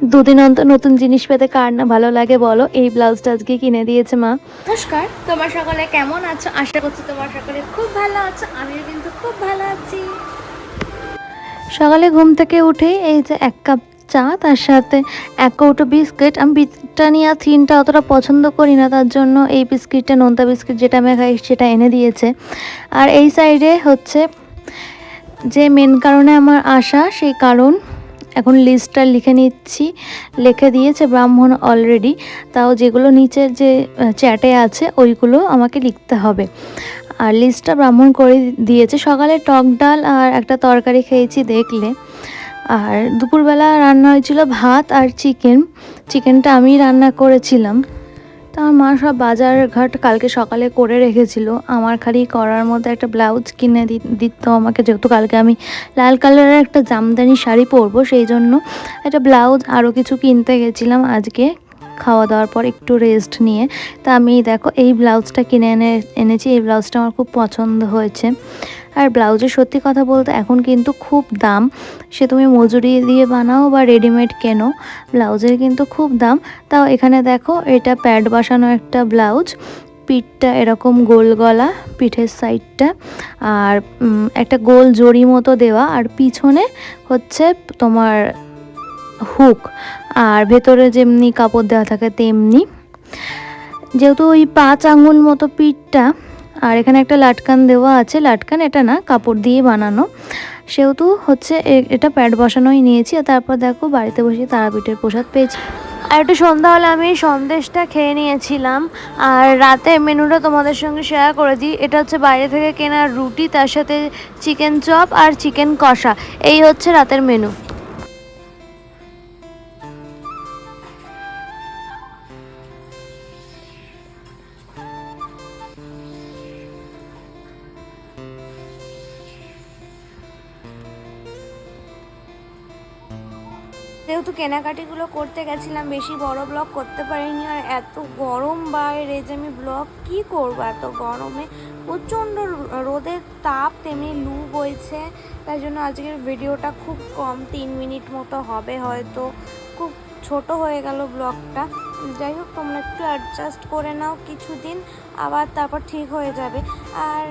দুদিন অন্তর নতুন জিনিস পেতে কার না ভালো লাগে বলো। এই ব্লাউজটা আজকে কিনে দিয়েছে মা। নমস্কার, তোমার সকলে কেমন আছো? আশা করছি তোমার সকলে খুব ভালো আছো। আমিও কিন্তু খুব ভালো আছি। সকালে ঘুম থেকে উঠেই এই যে 1 কাপ চা, তার সাথে 1 কৌটো বিস্কিট। আমি ব্রিটানিয়া থিনটা অতটা পছন্দ করি না, তার জন্য এই বিস্কিটটা, নোনতা বিস্কিট যেটা আমি খাই, সেটা এনে দিয়েছে। আর এই সাইডে হচ্ছে যে মেন কারণে আমার আসা, সেই কারণ এখন লিস্টটা লিখে নিচ্ছি। লিখে দিয়েছে ব্রাহ্মণ অলরেডি, তাও যেগুলো নিচের যে চ্যাটে আছে ওইগুলো আমাকে লিখতে হবে। আর লিস্টটা ব্রাহ্মণ করে দিয়েছে। সকালে টক ডাল আর একটা তরকারি খেয়েছি দেখলে। আর দুপুরবেলা রান্না হয়েছিল ভাত আর চিকেনটা আমি রান্না করেছিলাম। তো আমার মা সব বাজার ঘাট কালকে সকালে করে রেখেছিল। আমার খালি করার মধ্যে একটা ব্লাউজ কিনে দিত আমাকে, যেহেতু কালকে আমি লাল কালারের একটা জামদানি শাড়ি পরবো, সেই জন্য একটা ব্লাউজ আরও কিছু কিনতে গেছিলাম আজকে খাওয়া দাওয়ার পর একটু রেস্ট নিয়ে। তা আমি দেখো এই ব্লাউজটা কিনে এনেছি। এই ব্লাউজটা আমার খুব পছন্দ হয়েছে। আর ব্লাউজের সত্যি কথা বলতে এখন কিন্তু খুব দাম, সে তুমি মজুরি দিয়ে বানাও বা রেডিমেড কেনো, ব্লাউজের কিন্তু খুব দাম। তাও এখানে দেখো, এটা প্যাড বসানো একটা ব্লাউজ, পিঠটা এরকম গোল গলা, পিঠের সাইডটা, আর একটা গোল জড়ি মতো দেওয়া, আর পিছনে হচ্ছে তোমার হুক, আর ভেতরে যেমনি কাপড় দেওয়া থাকে তেমনি। যেহেতু ওই 5 আঙ্গুল মতো পিঠটা, আর এখানে একটা লাটকান দেওয়া আছে, লাটকান এটা না, কাপড় দিয়ে বানানো, সেহেতু হচ্ছে এটা প্যাড বসানোই নিয়েছি। আর তারপর দেখো বাড়িতে বসে তারাপীঠের প্রসাদ পেয়েছি। আর একটু সন্ধ্যাবেলা আমি সন্দেশটা খেয়ে নিয়েছিলাম। আর রাতে মেনুটা তোমাদের সঙ্গে শেয়ার করে দিই। এটা হচ্ছে বাইরে থেকে কেনা রুটি, তার সাথে চিকেন চপ আর চিকেন কষা। এই হচ্ছে রাতের মেনু। যেহেতু কেনাকাটিগুলো করতে গেছিলাম, বেশি বড় ব্লগ করতে পারিনি। আর এত গরম বাইরে যে আমি ব্লগ কী করবো এত গরমে, প্রচণ্ড রোদের তাপ, তেমনি লু বইছে। তাই জন্য আজকের ভিডিওটা খুব কম, 3 মিনিট মতো হবে হয়তো, খুব ছোট হয়ে গেল ব্লগটা। যাই হোক, তোমরা একটু অ্যাডজাস্ট করে নাও কিছুদিন, আবার তারপর ঠিক হয়ে যাবে। আর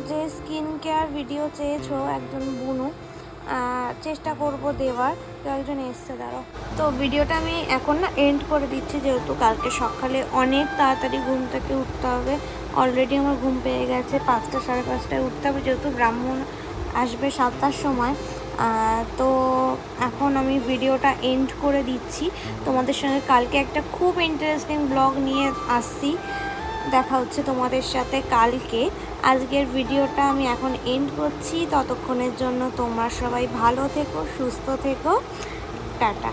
যে স্কিন কেয়ার ভিডিও চেয়েছো একজন বুনু, চেষ্টা করব দেওয়ার। তো একজন এসছে, দাঁড়াও। তো ভিডিওটা আমি এখন না এন্ড করে দিচ্ছি, যেহেতু কালকে সকালে অনেক তাড়াতাড়ি ঘুম থেকে উঠতে হবে। অলরেডি আমার ঘুম পেয়ে গেছে, 5টা সাড়ে 5টায় উঠতে হবে, যেহেতু ব্রাহ্মণ আসবে 7টার সময়। তো এখন আমি ভিডিওটা এন্ড করে দিচ্ছি। তোমাদের সঙ্গে কালকে একটা খুব ইন্টারেস্টিং ব্লগ নিয়ে আসছি। দেখা হচ্ছে তোমাদের সাথে কালকে। আজকের ভিডিওটা আমি এখন এন্ড করছি। ততক্ষণের জন্য তোমরা সবাই ভালো থেকো, সুস্থ থেকো, টাটা।